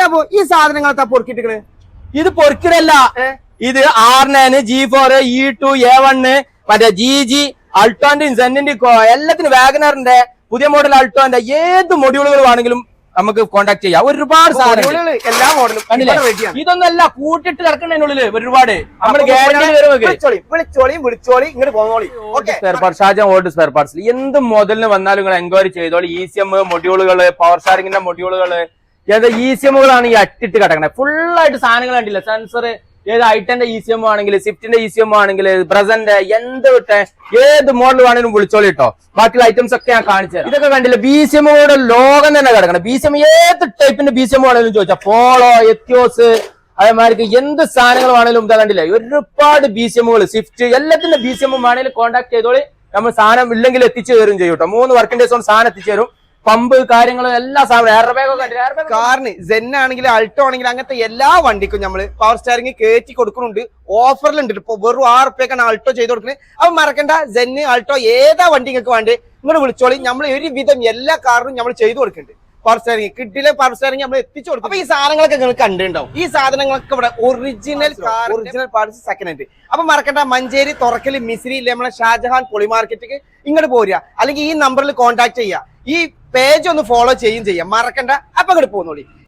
അപ്പൊ ഈ സാധനങ്ങൾ പൊറുക്കിട്ടിക്കണ് ഇത് പൊറുക്കിടല്ല, ഇത് R9, G4, E2, A1, മറ്റേ GG, അൾട്ടോന്റെ സെന്നിന്റെ എല്ലാത്തിനും വാഗനറിന്റെ പുതിയ മോഡൽ അൾട്ടോന്റെ ഏത് മൊഡ്യൂളുകൾ വേണമെങ്കിലും നമുക്ക് കോൺടാക്ട് ചെയ്യാം. ഒരുപാട് സാധനങ്ങൾ എല്ലാ മോഡലും ഇതൊന്നല്ല കൂട്ടിട്ട് കിടക്കുന്നതിനുള്ളില് ഒരുപാട് നമ്മൾ വിളിച്ചോളി ഇങ്ങോട്ട് പോന്നോളി. ഷാജാൻ ഓൾഡ് സ്പെയർ പാർട്സ് എന്ത് മുതലിന് വന്നാലും നിങ്ങൾ എൻക്വയറി ചെയ്തോളി. ECM മൊഡ്യൂളുകള്, പവർ ഷാരിങ്ങിന്റെ മൊഡ്യൂളുകള്, ഏത് ECMകളാണ് ഈ അറ്റിട്ട് കിടക്കണത്. ഫുള്ളായിട്ട് സാധനങ്ങൾ കണ്ടില്ല. സെൻസർ ഏത് ഐറ്റന്റെ ECM ആണെങ്കിൽ, സ്വിഫ്റ്റിന്റെ ECM ആണെങ്കിൽ, ബ്രസന്റെ എന്ത് വിട്ടെ ഏത് മോഡൽ വേണമെങ്കിലും വിളിച്ചോളി കേട്ടോ. ബാക്കിയുള്ള ഐറ്റംസ് ഒക്കെ ഞാൻ കാണിച്ചു. ഇതൊക്കെ കണ്ടില്ല, BCMയുടെ ലോകം തന്നെ കിടക്കണം. BCM ഏത് ടൈപ്പിന്റെ BCM വേണമെങ്കിലും ചോദിച്ചാൽ പോളോ, എത്യോസ്, അതേമാതിരി എന്ത് സാധനങ്ങൾ വേണമെങ്കിലും ഇതാ കണ്ടില്ല. ഒരുപാട് BCMകൾ, സ്വിഫ്റ്റ് എല്ലാത്തിന്റെ BCM വേണമെങ്കിലും കോൺടാക്ട് ചെയ്തോളി. നമ്മൾ സാധനം ഇല്ലെങ്കിൽ എത്തിച്ചു തരും ചെയ്യും കേട്ടോ. 3 വർക്കിംഗ് ഡേയ്സ് കൊണ്ട് സാധനം എത്തിച്ചു തരും. പമ്പ് കാര്യങ്ങളും എല്ലാ സാധനവും എയർ ബാഗൊക്കെ കാറിന് സെൻ ആണെങ്കിൽ അൾട്ടോ ആണെങ്കിൽ അങ്ങനത്തെ എല്ലാ വണ്ടിക്കും നമ്മള് പവർ സ്റ്റാരിങ് കയറ്റി കൊടുക്കുന്നുണ്ട്. ഓഫറിലുണ്ട്. ഇപ്പൊ വെറും 6 റുപ്യക്കാണ് അൾട്ടോ ചെയ്ത് കൊടുക്കുന്നത്. അപ്പൊ മറക്കണ്ട, സെന്ന് അൾട്ടോ ഏതാ വണ്ടി നിങ്ങൾക്ക് വേണ്ടേ നിങ്ങൾ വിളിച്ചോളി. നമ്മൾ ഒരുവിധം എല്ലാ കാറിനും നമ്മൾ ചെയ്തു കൊടുക്കുന്നുണ്ട്. പവർ സ്റ്റാരിങ് കിട്ടില്ല, പവർ സ്റ്റാരിങ് നമ്മൾ എത്തിച്ചു കൊടുക്കും. അപ്പൊ ഈ സാധനങ്ങളൊക്കെ നിങ്ങൾ കണ്ടിട്ടുണ്ടാവും. ഈ സാധനങ്ങളൊക്കെ ഇവിടെ ഒറിജിനൽ പാർട്സ് സെക്കൻഡ് ഹാൻഡ്. അപ്പൊ മറക്കണ്ട, മഞ്ചേരി തുറക്കല് മിസ്രി നമ്മളെ ഷാജഹാൻ പൊളി മാർക്കറ്റിക്ക് ഇങ്ങോട്ട് പോരുക. അല്ലെങ്കിൽ ഈ നമ്പറിൽ കോൺടാക്ട് ചെയ്യുക. ഈ പേജ് ഒന്ന് ഫോളോ ചെയ്യാം, മറക്കണ്ട. അപ്പൊ ഇങ്ങോട്ട് പോന്നോളി.